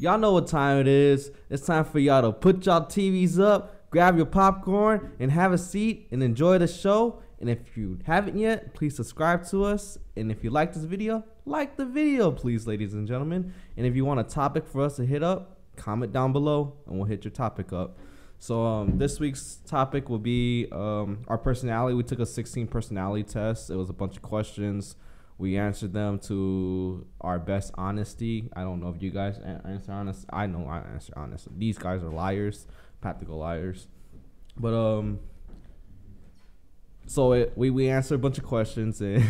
y'all know what time it is. It's time for y'all to put y'all TVs up, grab your popcorn, and have a seat and enjoy the show. And if you haven't yet, please subscribe to us. And if you like this video, like the video, please, ladies and gentlemen. And if you want a topic for us to hit up, comment down below, and we'll hit your topic up. So this week's topic will be our personality. We took a 16 personality test. It was a bunch of questions. We answered them to our best honesty. I don't know if you guys answer honest. I know I answer honest. These guys are liars, practical liars. But so we answered a bunch of questions, and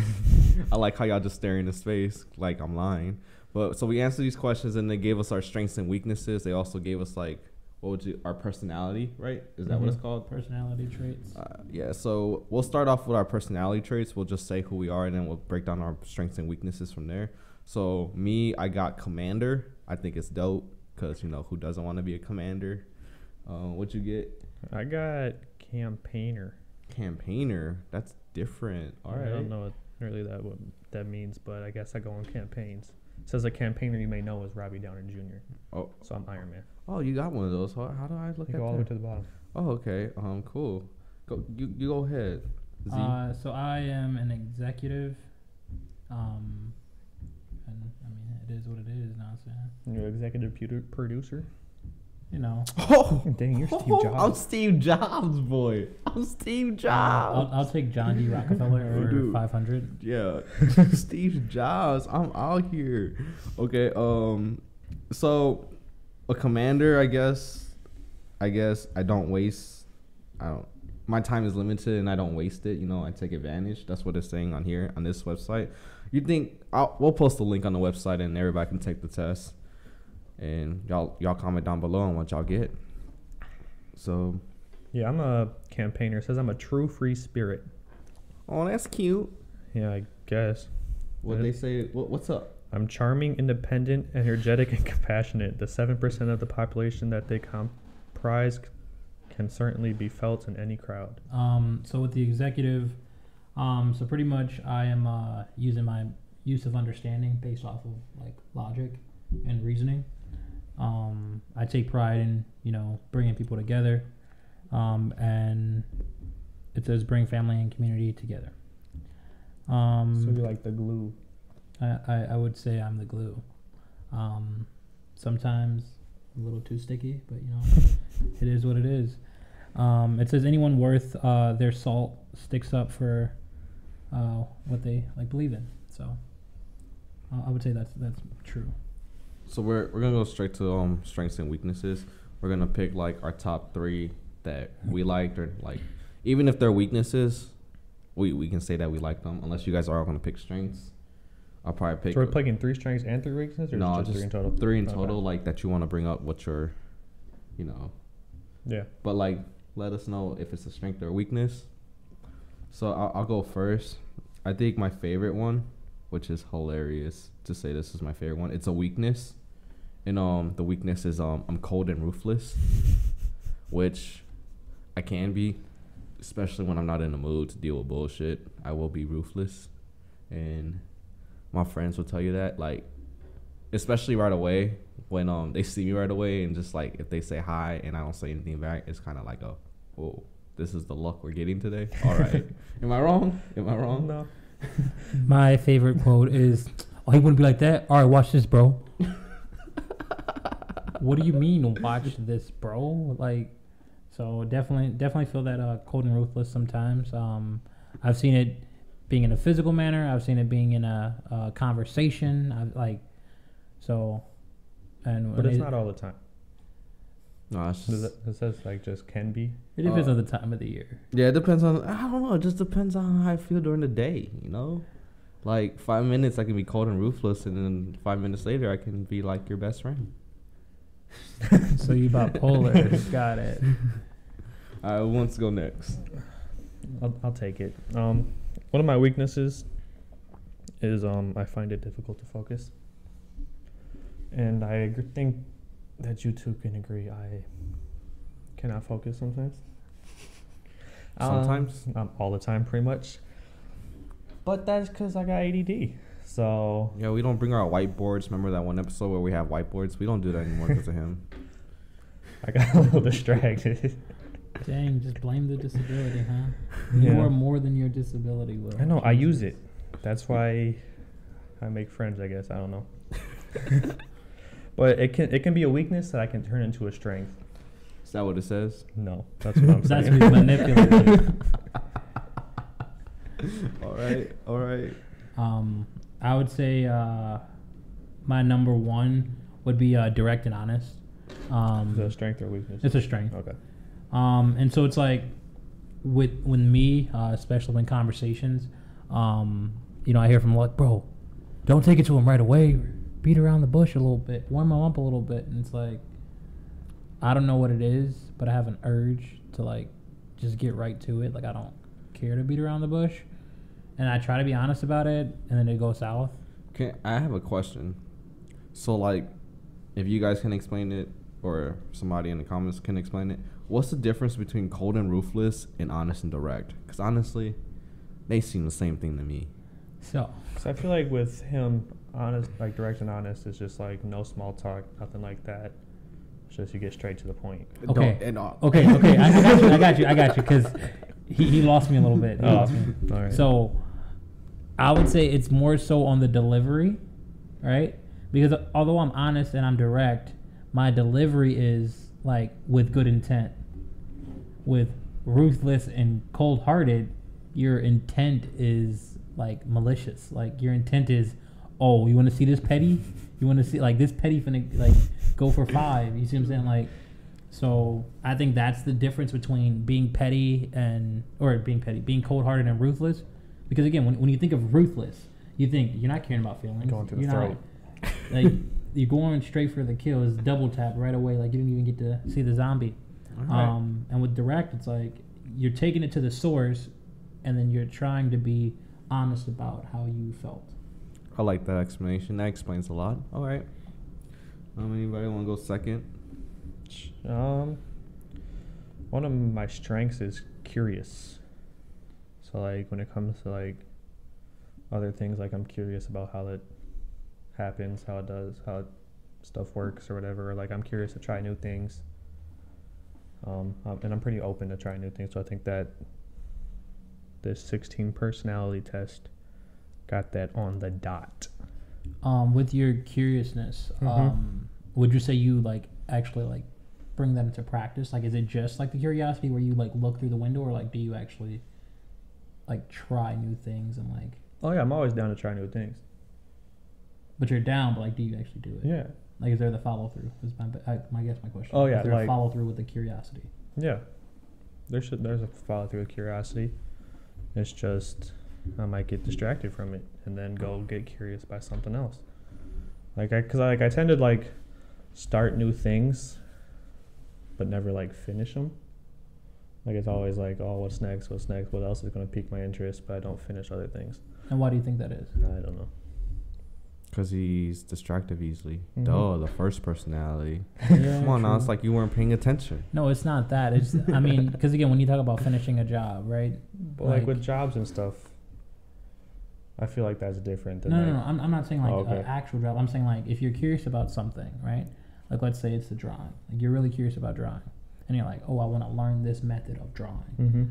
I like how y'all just staring in face like I'm lying. But so we answered these questions, and they gave us our strengths and weaknesses. They also gave us our personality, right? Is that what it's called? Personality traits. Yeah, so we'll start off with our personality traits. We'll just say who we are, and then we'll break down our strengths and weaknesses from there. So me, I got commander. I think it's dope because, who doesn't want to be a commander? What'd you get? I got campaigner. Campaigner? That's different. All right. I don't know really what that means, but I guess I go on campaigns. It says a campaigner you may know is Robbie Downer Jr. Oh. So I'm Iron Man. Oh, you got one of those. How do I look at that? Go all the way to the bottom. Oh, okay. Cool. You go ahead. Z. So I am an executive. And I mean, it is what it is now. So You're executive producer. Oh, dang, you're Steve Jobs. I'm Steve Jobs, boy. I'm Steve Jobs. I'll take John D. Rockefeller or 500. Yeah, Steve Jobs. I'm out here. Okay. So a commander, I guess I don't waste. My time is limited, and I don't waste it. I take advantage. That's what it's saying on here on this website. You think we'll post a link on the website, and everybody can take the test. And y'all comment down below on what y'all get. So, yeah, I'm a campaigner. It says I'm a true free spirit. Oh, that's cute. Yeah, I guess. What they say? What's up? I'm charming, independent, energetic, and compassionate. The 7% of the population that they comprise can certainly be felt in any crowd. So with the executive, so pretty much I am using my use of understanding based off of logic and reasoning. I take pride in, bringing people together. And it says bring family and community together. So you're like the glue. I would say I'm the glue. Sometimes a little too sticky, but it is what it is. It says anyone worth their salt sticks up for what they believe in. So I would say that's true. So we're gonna go straight to strengths and weaknesses. We're gonna pick our top 3 that we liked, or even if they're weaknesses, we can say that we like them. Unless you guys are all gonna pick strengths, I'll probably pick. So we're picking 3 strengths and 3 weaknesses, or no, just 3 in total? 3 in total, that you want to bring up. What your, Yeah. But let us know if it's a strength or a weakness. So I'll go first. I think my favorite one, which is hilarious to say this is my favorite one. It's a weakness. And the weakness is I'm cold and ruthless, which I can be, especially when I'm not in the mood to deal with bullshit. I will be ruthless, and my friends will tell you that, especially right away when they see me right away, and just if they say hi and I don't say anything back, it's kind of like whoa, this is the luck we're getting today. All right, am I wrong? No. My favorite quote is, "Oh, he wouldn't be like that. All right, watch this, bro." What do you mean, watch this, bro? So definitely feel that cold and ruthless sometimes. I've seen it being in a physical manner. I've seen it being in a conversation. But it's not all the time. No, it says just can be. It depends on the time of the year. Yeah, it depends on. I don't know. It just depends on how I feel during the day. 5 minutes I can be cold and ruthless, and then 5 minutes later I can be your best friend. So you bipolar. Got it. All right, who wants to go next? I'll take it. One of my weaknesses is I find it difficult to focus, and I think that you two can agree. I cannot focus sometimes. Sometimes? All the time, pretty much. But that's because I got ADD. So Yeah, we don't bring our whiteboards. Remember that one episode where we have whiteboards? We don't do that anymore because of him. I got a little distracted. Dang, just blame the disability, huh? Yeah. You are more than your disability, Will. I know. I use it. That's why I make friends, I guess. I don't know. But it can be a weakness that I can turn into a strength. Is that what it says? No, that's what I'm That's saying. what manipulative. All right. I would say my number one would be direct and honest. Is that a strength or weakness? It's a strength. Okay. And so it's like with me, especially in conversations, I hear from like, bro, don't take it to him right away. Beat around the bush a little bit, warm him up a little bit, and it's like, I don't know what it is, but I have an urge to like just get right to it. Like I don't care to beat around the bush, and I try to be honest about it, and then it goes south. Okay, I have a question. So, like, if you guys can explain it, or somebody in the comments can explain it, what's the difference between cold and ruthless and honest and direct? Because honestly, they seem the same thing to me. So I feel like with him, honest, like direct and honest, is just like no small talk, nothing like that. It's just you get straight to the point. Okay. Don't- Okay. I got you. Because he lost me a little bit. He lost me. All right. So I would say it's more so on the delivery, right? Because although I'm honest and I'm direct, my delivery is like with good intent. With ruthless and cold-hearted, your intent is like malicious. Like your intent is, oh, you want to see this petty? You want to see like this petty finna like go for 5? You see what I'm saying? Like, so I think that's the difference between being petty being cold-hearted and ruthless. Because again, when you think of ruthless, you think you're not caring about feelings. Going to the you're throat. not like you're going straight for the kill. It's double tap right away. Like you didn't even get to see the zombie. Right. And with direct, it's like you're taking it to the source, and then you're trying to be honest about how you felt. I like that explanation. That explains a lot. All right. Anybody want to go second? One of my strengths is curious. So like when it comes to like other things, like I'm curious about how it happens, how it does, how stuff works or whatever. Or like I'm curious to try new things. And I'm pretty open to try new things. So I think that this 16 personality test got that on the dot. With your curiousness, Mm-hmm. would you say you like actually like bring that into practice? Like, is it just like the curiosity where you like look through the window, or like do you actually like try new things and like? Oh yeah, I'm always down to try new things. But you're down, but like, do you actually do it? Yeah. Like, is there the follow through? Is my guess my question. Oh, yeah, Is there a like- follow through with the curiosity? Yeah. There's a follow through with curiosity. It's just I might get distracted from it and then go get curious by something else. I tend to like start new things, but never like finish them. Like it's always like, oh, what's next? What else is going to pique my interest? But I don't finish other things. And why do you think that is? I don't know. Because he's distracted easily. Mhm. Duh, the first personality. Yeah, Come on now, true. it's like you weren't paying attention. No, it's not that. It's I mean, because again, when you talk about finishing a job, right? But like with jobs and stuff, I feel like that's different than No. I'm not saying like Oh, okay. an actual job. I'm saying like if you're curious about something, right? Like let's say it's the drawing. Like you're really curious about drawing, and you're like, oh, I want to learn this method of drawing. Mm-hmm.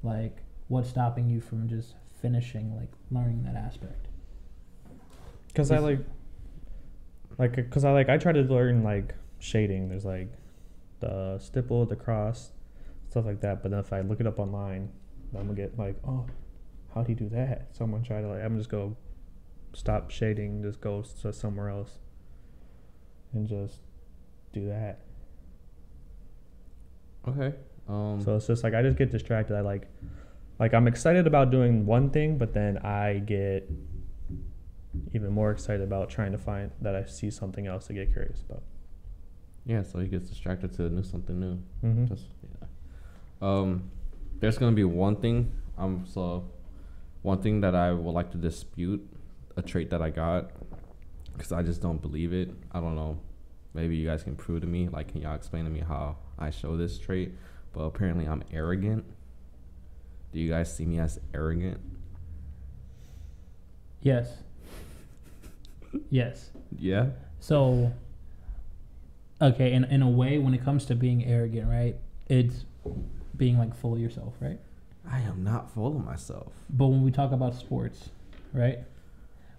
Like, what's stopping you from just finishing, like learning that aspect? Because I try to learn like shading. There's like the stipple, the cross, stuff like that. But then if I look it up online, I'm gonna get like, oh, how do you do that? So I'm gonna try to I'm just go stop shading, just go to somewhere else, and just do that. Okay. So it's just like I just get distracted. I like I'm excited about doing one thing, but then I get even more excited about trying to find that I see something else to get curious about. Yeah, so he gets distracted to something new. Mm-hmm. Just yeah. There's gonna be one thing. One thing that I would like to dispute, a trait that I got, because I just don't believe it. I don't know. Maybe you guys can prove to me. Like, can y'all explain to me how I show this trait? But apparently, I'm arrogant. Do you guys see me as arrogant? Yes. Yes. Yeah. So, okay, in a way, when it comes to being arrogant, right? It's being like full of yourself, right? I am not full of myself. But when we talk about sports, right?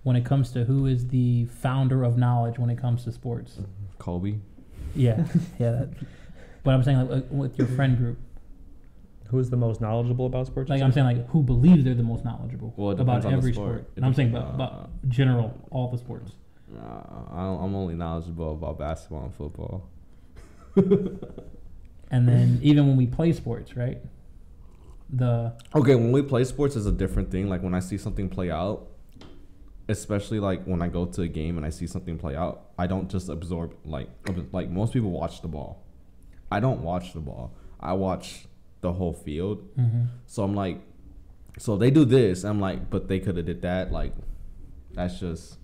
When it comes to who is the founder of knowledge when it comes to sports. Kobe. Yeah. Yeah. But I'm saying like with your friend group. Who's the most knowledgeable about sports? Like I'm saying like who believes they're the most knowledgeable Well, it about depends on the every sport. sport. And I'm saying about general, all the sports. I'm only knowledgeable about basketball and football. And then even when we play sports, right? Okay, when we play sports is a different thing. Like when I see something play out, especially like when I go to a game and I see something play out, I don't just absorb like most people watch the ball. I don't watch the ball. I watch the whole field. Mm-hmm. So I'm like, so they do this. I'm like, but they could have did that. Like, that's just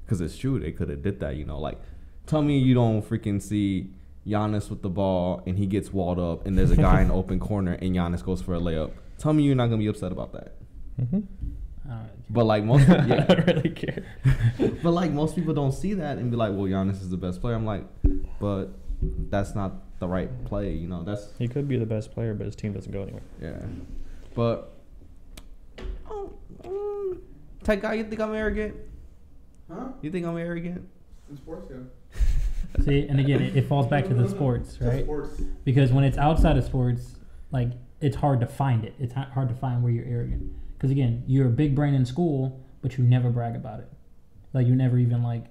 because it's true. They could have did that. Like, tell me you don't freaking see Giannis with the ball and he gets walled up and there's a guy in the open corner and Giannis goes for a layup. Tell me you're not gonna be upset about that. Mm-hmm. But like most, yeah, I don't really care. But like most people don't see that and be like, well, Giannis is the best player. I'm like, but that's not the right play. That's He could be the best player, but his team doesn't go anywhere. yeah. But Tech guy, you think I'm arrogant? Huh? You think I'm arrogant? In sports, yeah. See, and again, it falls back to the sports, right? Sports. Because when it's outside of sports, like it's hard to find it. It's hard to find where you're arrogant. Because again, you're a big brain in school, but you never brag about it. Like you never even like,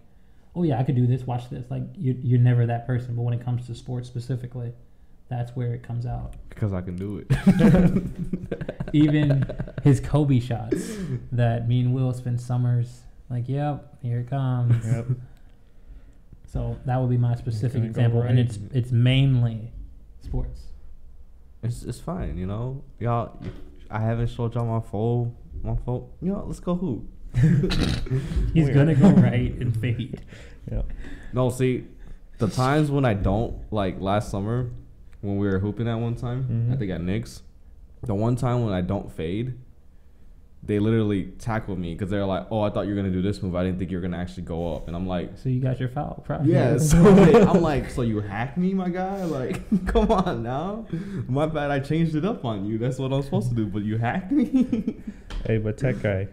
oh yeah, I could do this. Watch this. Like you're never that person. But when it comes to sports specifically, that's where it comes out. Because I can do it. Even his Kobe shots that me and Will spend summers like, yep, here it comes. Yep. So that would be my specific Okay, go example, and right. it's mainly sports. It's fine, y'all. I haven't showed y'all my phone. Let's go hoop. He's gonna go right and fade. Yeah. No, see, the times when I don't, like last summer when we were hooping at one time, Mhm. I think at Knicks, the one time when I don't fade, they literally tackled me because they're like, oh, I thought you were going to do this move. I didn't think you were going to actually go up. And I'm like, So you got your foul. Probably. yeah. So I'm like, so you hacked me, my guy? Like, come on now. My bad. I changed it up on you. That's what I'm supposed to do. But you hacked me? Hey, but Tech guy,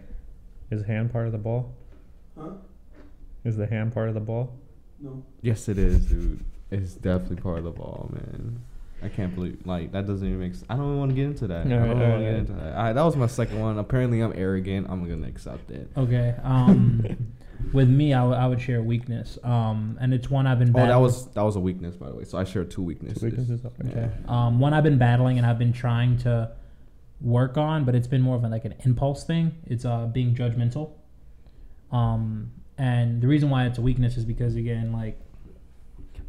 is hand part of the ball? Huh? Is the hand part of the ball? No. Yes, it is, dude. It's definitely part of the ball, man. I can't believe, like, that doesn't even make sense. I don't even want to get into that. No, I don't no, want to no. get into that. All right, that was my second one. Apparently, I'm arrogant. I'm going to accept it. Okay. With me, I would share a weakness. And it's one I've been Oh, battling. that was a weakness, by the way. So I share two weaknesses. Two weaknesses? Okay. One I've been battling and I've been trying to work on, but it's been more of like an impulse thing. It's being judgmental. And the reason why it's a weakness is because, again, like,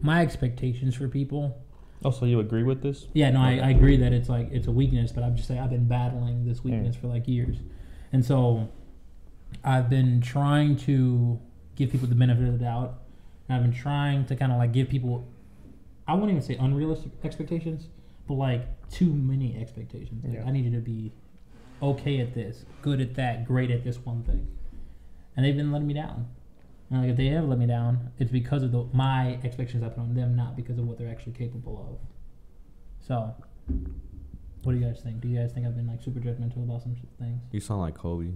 my expectations for people. Oh, so you agree with this? Yeah, no, I agree that it's like it's a weakness, but I'm just saying I've been battling this weakness for like years, and so I've been trying to give people the benefit of the doubt. And I've been trying to kind of like give people, I won't even say unrealistic expectations, but like too many expectations. Like, Yeah. I need you to be okay at this, good at that, great at this one thing, and they've been letting me down. And like if they have let me down, it's because of my expectations I put on them, not because of what they're actually capable of. So, what do you guys think? Do you guys think I've been like super judgmental about some things? You sound like Kobe.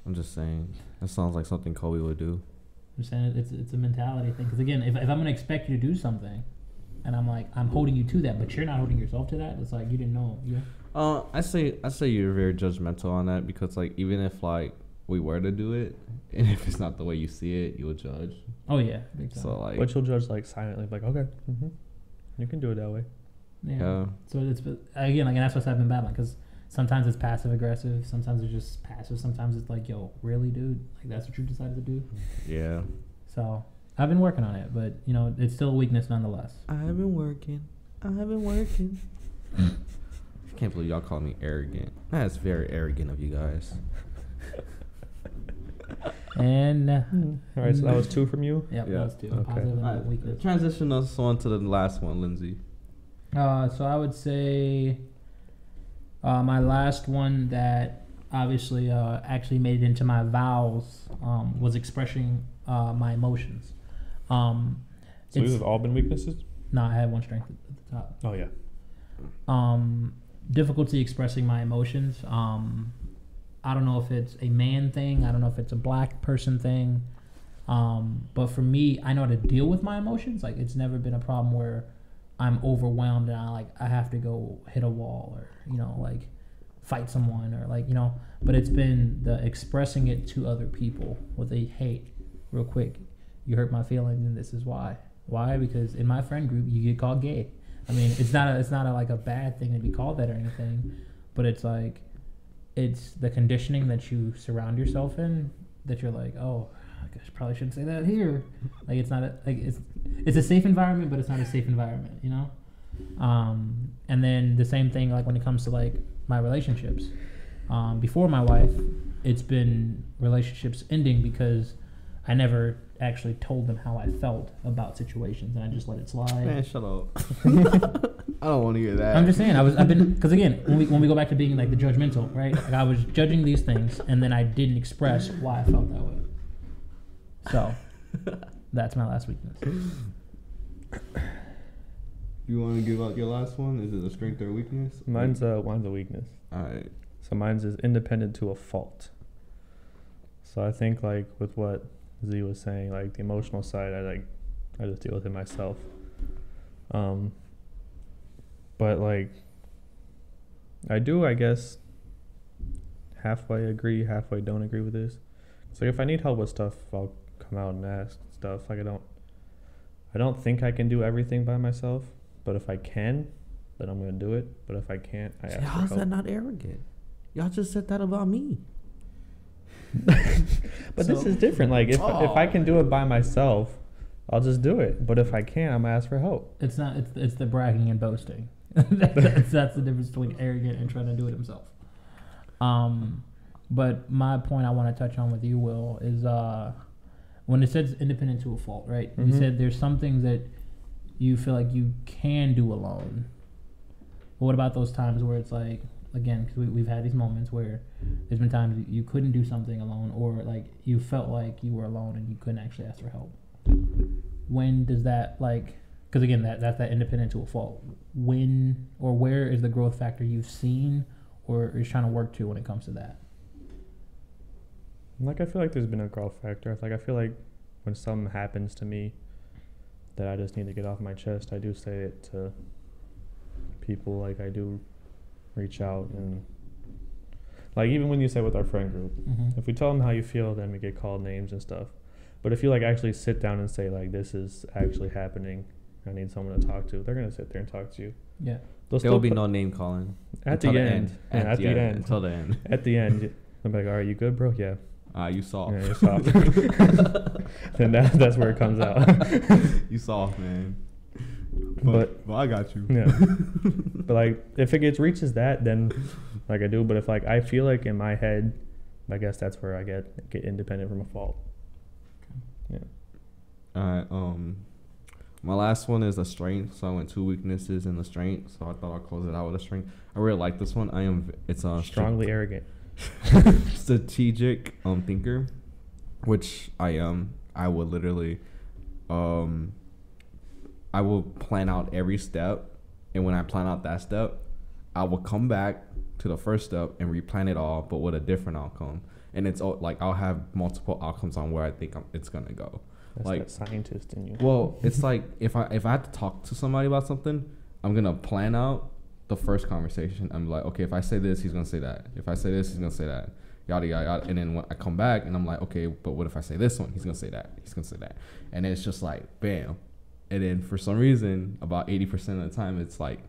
I'm just saying. That sounds like something Kobe would do. I'm saying it's a mentality thing. Because again, if I'm gonna expect you to do something, and I'm like I'm holding you to that, but you're not holding yourself to that, it's like you didn't know. Yeah. I say you're very judgmental on that because like even if like we were to do it, and if it's not the way you see it, you will judge. Oh yeah. Big time. So like, But you'll judge like silently, like, okay, you can do it that way. Yeah. So it's again like, and that's what I've been battling because sometimes it's passive aggressive, sometimes it's just passive, sometimes it's like, yo, really, dude? Like that's what you decided to do? yeah. So I've been working on it, but it's still a weakness nonetheless. I've been working. I can't believe y'all call me arrogant. That's very arrogant of you guys. And All right, so that was 2 from you. yep, Yeah. those two. Okay. Positive and All right, weakness. transition us on to the last one, Lindsay. So I would say my last one that obviously actually made it into my vows was expressing my emotions. So these have all been weaknesses? No, I had one strength at the top. Oh, yeah. Difficulty expressing my emotions. I don't know if it's a man thing. I don't know if it's a black person thing. But for me, I know how to deal with my emotions. Like, it's never been a problem where I'm overwhelmed and I have to go hit a wall or, like fight someone or but it's been the expressing it to other people with a, hey, real quick, you hurt my feelings and this is why. Why? Because in my friend group, you get called gay. I mean, it's not like a bad thing to be called that or anything, but it's like, it's the conditioning that you surround yourself in that you're like, oh, I guess probably shouldn't say that here. Like, it's not it's a safe environment, but it's not a safe environment, and then the same thing, like when it comes to like my relationships, before my wife, it's been relationships ending because I never actually told them how I felt about situations, and I just let it slide. Man, shut up. I don't want to hear that. I'm just saying, I've been, because again, when we go back to being like the judgmental, right? Like, I was judging these things, and then I didn't express why I felt that way. So, that's my last weakness. You want to give out your last one? Is it a strength or a weakness? Mine's a weakness. All right. So mine's is independent to a fault. So I think like with what Z was saying, like the emotional side, I just deal with it myself. But like I do, I guess, halfway agree, halfway don't agree with this. So if I need help with stuff, I'll come out and ask stuff. Like I don't think I can do everything by myself, but if I can, then I'm gonna do it. But if I can't, I ask for help. How's that not arrogant? Y'all just said that about me. But this is different. Like if I can do it by myself, I'll just do it. But if I can't, I'm gonna ask for help. It's not. It's the bragging and boasting. that's the difference between arrogant and trying to do it himself. But my point I want to touch on with you, Will, is when it says independent to a fault, right? Mm-hmm. You said there's some things that you feel like you can do alone. But what about those times where it's like, again, because we've had these moments where there's been times you couldn't do something alone, or like you felt like you were alone and you couldn't actually ask for help. When does that, like, because again, that's that independent to a fault. When or where is the growth factor you've seen or is trying to work to when it comes to that? Like I feel like there's been a growth factor. Like I feel like when something happens to me that I just need to get off my chest, I do say it to people. Like I do reach out, and like even when you say with our friend group, if we tell them how you feel, then we get called names and stuff. But if you like actually sit down and say like, this is actually happening, I need someone to talk to, they're gonna sit there and talk to you. Yeah. There will be no name calling at the end. At the end. Until the end. At the end, I'm like, all right, you good, bro? Yeah. You soft. Yeah, you're soft. Then that's where it comes out. You soft, man. But I got you. Yeah. But like, if it reaches that, then like I do. But if like I feel like in my head, I guess that's where I get independent from a fault. Yeah. All right. My last one is a strength. So I went 2 weaknesses and a strength. So I thought I'd close it out with a strength. I really like this one. It's strongly arrogant. Strategic thinker, which I am. I would literally I will plan out every step, and when I plan out that step, I will come back to the first step and replan it all, but with a different outcome. And it's like I'll have multiple outcomes on where I think it's gonna go. That's like that scientist in you. Well, it's like if I had to talk to somebody about something, I'm gonna plan out the first conversation. I'm like, okay, if I say this, he's gonna say that. If I say this, he's gonna say that. Yada yada yada. And then when I come back and I'm like, okay, but what if I say this one? He's gonna say that. He's gonna say that. And it's just like, bam. And then for some reason, about 80% of the time, it's like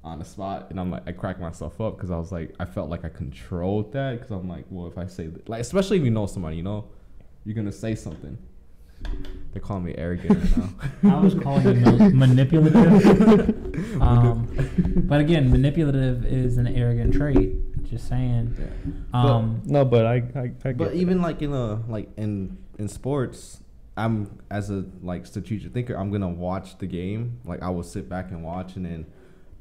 on the spot, and I'm like, I crack myself up because I was like, I felt like I controlled that because I'm like, well, if I say that, like, especially if you know somebody, you're gonna say something. They're calling me arrogant right now. I was calling you manipulative. But again, manipulative is an arrogant trait. Just saying. Yeah. But I get but even like in sports, I'm as a like strategic thinker, I'm gonna watch the game. Like I will sit back and watch, and then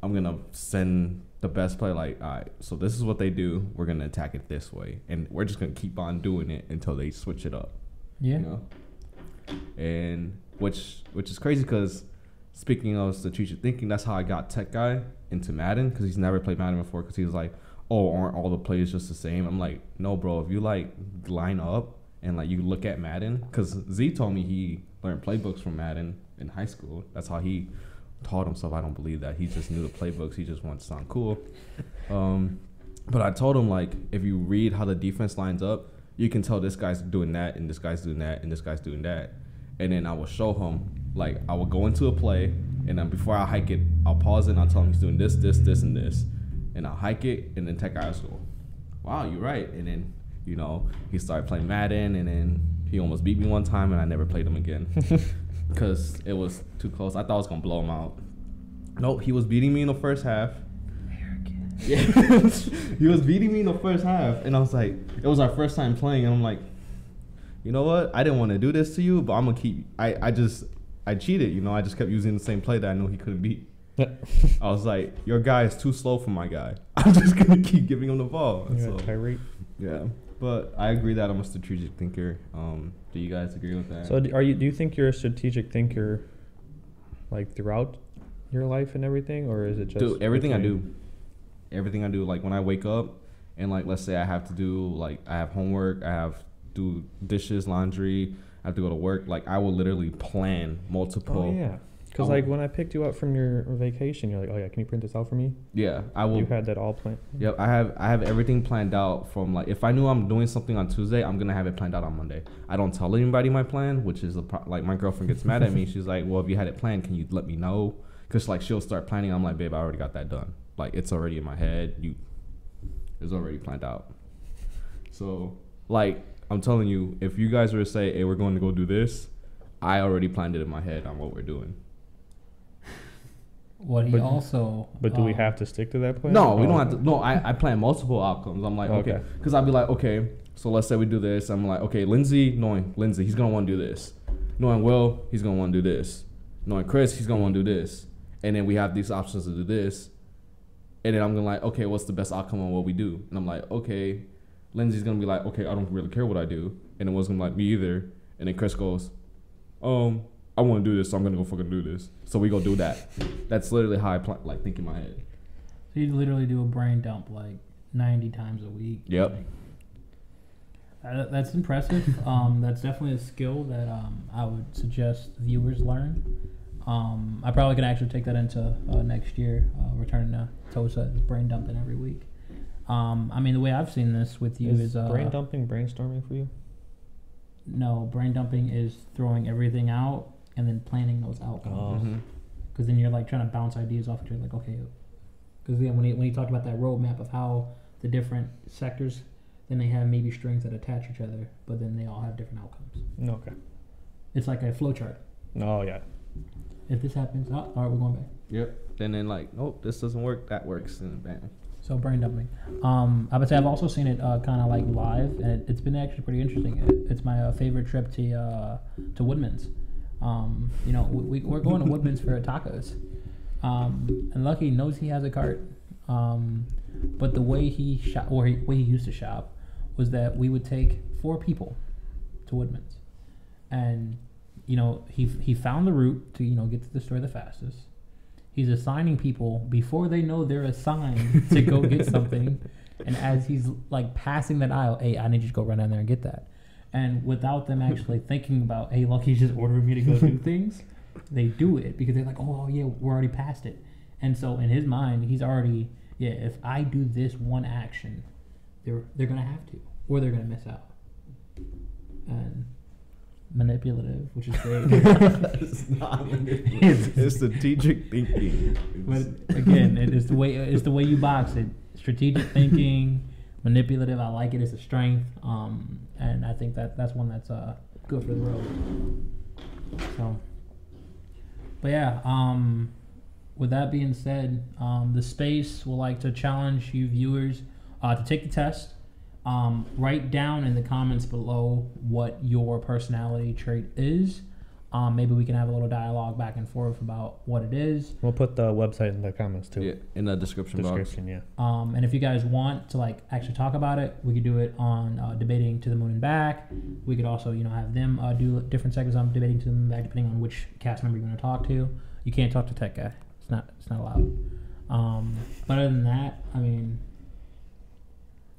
I'm gonna send the best play. Like, all right, so this is what they do. We're gonna attack it this way, and we're just gonna keep on doing it until they switch it up. Yeah. You know? And which is crazy because speaking of strategic thinking, that's how I got Tech Guy into Madden, because he's never played Madden before, because he was like, oh, aren't all the plays just the same? I'm like, no, bro, if you like line up and like you look at Madden, because Z told me he learned playbooks from Madden in high school. That's how he taught himself. I don't believe that. He just knew the playbooks. He just wanted to sound cool. But I told him, like, if you read how the defense lines up, you can tell this guy's doing that, and this guy's doing that, and this guy's doing that. And then I will show him, like, I will go into a play, and then before I hike it, I'll pause it, and I'll tell him he's doing this, this, this, and this. And I'll hike it, and then Tech Guy will go, wow, you're right. And then, you know, he started playing Madden, and then he almost beat me one time, and I never played him again because it was too close. I thought I was going to blow him out. Nope, he was beating me in the first half. Yeah, he was beating me in the first half, and I was like, it was our first time playing, and I'm like, you know what? I didn't want to do this to you, but I'm gonna keep. I cheated, you know. I just kept using the same play that I knew he couldn't beat. I was like, your guy is too slow for my guy. I'm just gonna keep giving him the ball. Yeah, so, Tyreek. yeah, but I agree that I'm a strategic thinker. Do you guys agree with that? So do you think you're a strategic thinker, like throughout your life and everything, or is it just Dude, everything I do, like when I wake up and like let's say I have to do like I have homework, I have do dishes, laundry, I have to go to work, like I will literally plan multiple. Oh yeah, because like when I picked you up from your vacation, you're like, oh yeah, can you print this out for me? Yeah, I will. You had that all planned. Yep, I have everything planned out from like if I knew I'm doing something on Tuesday, I'm gonna have it planned out on Monday. I don't tell anybody my plan, which is like my girlfriend gets mad at me. She's like, well, if you had it planned, can you let me know? Because like she'll start planning. I'm like, babe, I already got that done. Like it's already in my head. It's already planned out. So like I'm telling you, if you guys were to say, hey, we're going to go do this, I already planned it in my head on what we're doing. What he also. But do we have to stick to that plan? No, we don't have to. No, I plan multiple outcomes. I'm like, okay. Because I'll be like, okay, so let's say we do this. I'm like, okay, knowing Lindsay, he's going to want to do this. Knowing Will, he's going to want to do this. Knowing Chris, he's going to want to do this. And then we have these options to do this. And then I'm going to like, okay, what's the best outcome on what we do? And I'm like, okay, Lindsay's going to be like, okay, I don't really care what I do. And it wasn't like me either. And then Chris goes, I want to do this, so I'm going to go fucking do this. So we go do that. That's literally how I like think in my head. So you literally do a brain dump like 90 times a week. Yep. That's impressive. That's definitely a skill that I would suggest viewers learn. I probably could actually take that into next year, returning to TOSA, brain dumping every week. I mean, the way I've seen this with you is brain dumping brainstorming for you? No, brain dumping is throwing everything out and then planning those outcomes. Mm-hmm. Because then you're like trying to bounce ideas off each other, like, okay. Because when he talked about that roadmap of how the different sectors, then they have maybe strings that attach each other, but then they all have different outcomes. Okay. It's like a flow chart. Oh yeah. If this happens, all right, we're going back. Yep. And then like, nope, this doesn't work. That works, and bam. So brain dumping. I would say I've also seen it kind of like live, and it's been actually pretty interesting. It's my favorite trip to Woodman's. You know, we're going to Woodman's for tacos, and Lucky knows he has a cart. But the way he shop, or way he used to shop, was that we would take 4 people to Woodman's, and you know he found the route to get to the store the fastest. He's assigning people before they know they're assigned to go get something. And as he's like passing that aisle, hey, I need you to go run down there and get that. And without them actually thinking about, hey, Lucky's just ordering me to go do things, they do it because they're like, oh, yeah, we're already past it. And so in his mind, he's already, if I do this one action, they're going to have to, or they're going to miss out. And manipulative, which is great. It's not manipulative. It's strategic thinking. But again, it's the way you box it. Strategic thinking, manipulative. I like it. It's a strength, and I think that's one that's good for the road. So, but yeah. With that being said, the space will like to challenge you viewers to take the test. Write down in the comments below what your personality trait is. Maybe we can have a little dialogue back and forth about what it is. We'll put the website in the comments too. Yeah, in the description box. Yeah. And if you guys want to like actually talk about it, we could do it on Debating to the Moon and Back. We could also, have them do different segments on Debating to the Moon and Back, depending on which cast member you're going to talk to. You can't talk to Tech Guy. It's not allowed. But other than that, I mean,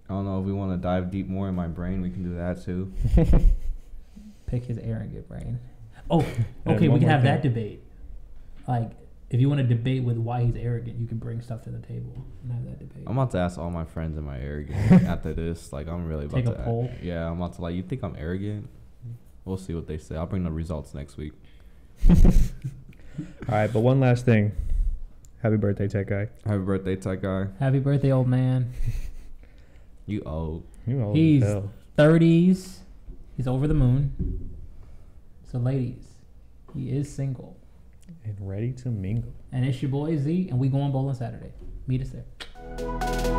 I don't know if we want to dive deep more in my brain. We can do that too. pick his arrogant brain. Oh, And okay, we one can more have that thing. debate. Like, if you want to debate with why he's arrogant, you can bring stuff to the table and have that debate. I'm about to ask all my friends, am I arrogant after this? Like, I'm really about Take to a poll? Yeah, I'm about to you think I'm arrogant? We'll see what they say. I'll bring the results next week. All right, but one last thing. Happy birthday, Tech Guy. Happy birthday, Tech Guy. Happy birthday, old man. You old. You old He's as hell. 30s. He's over the moon. So, ladies, he is single. And ready to mingle. And it's your boy Z, and we going bowling Saturday. Meet us there.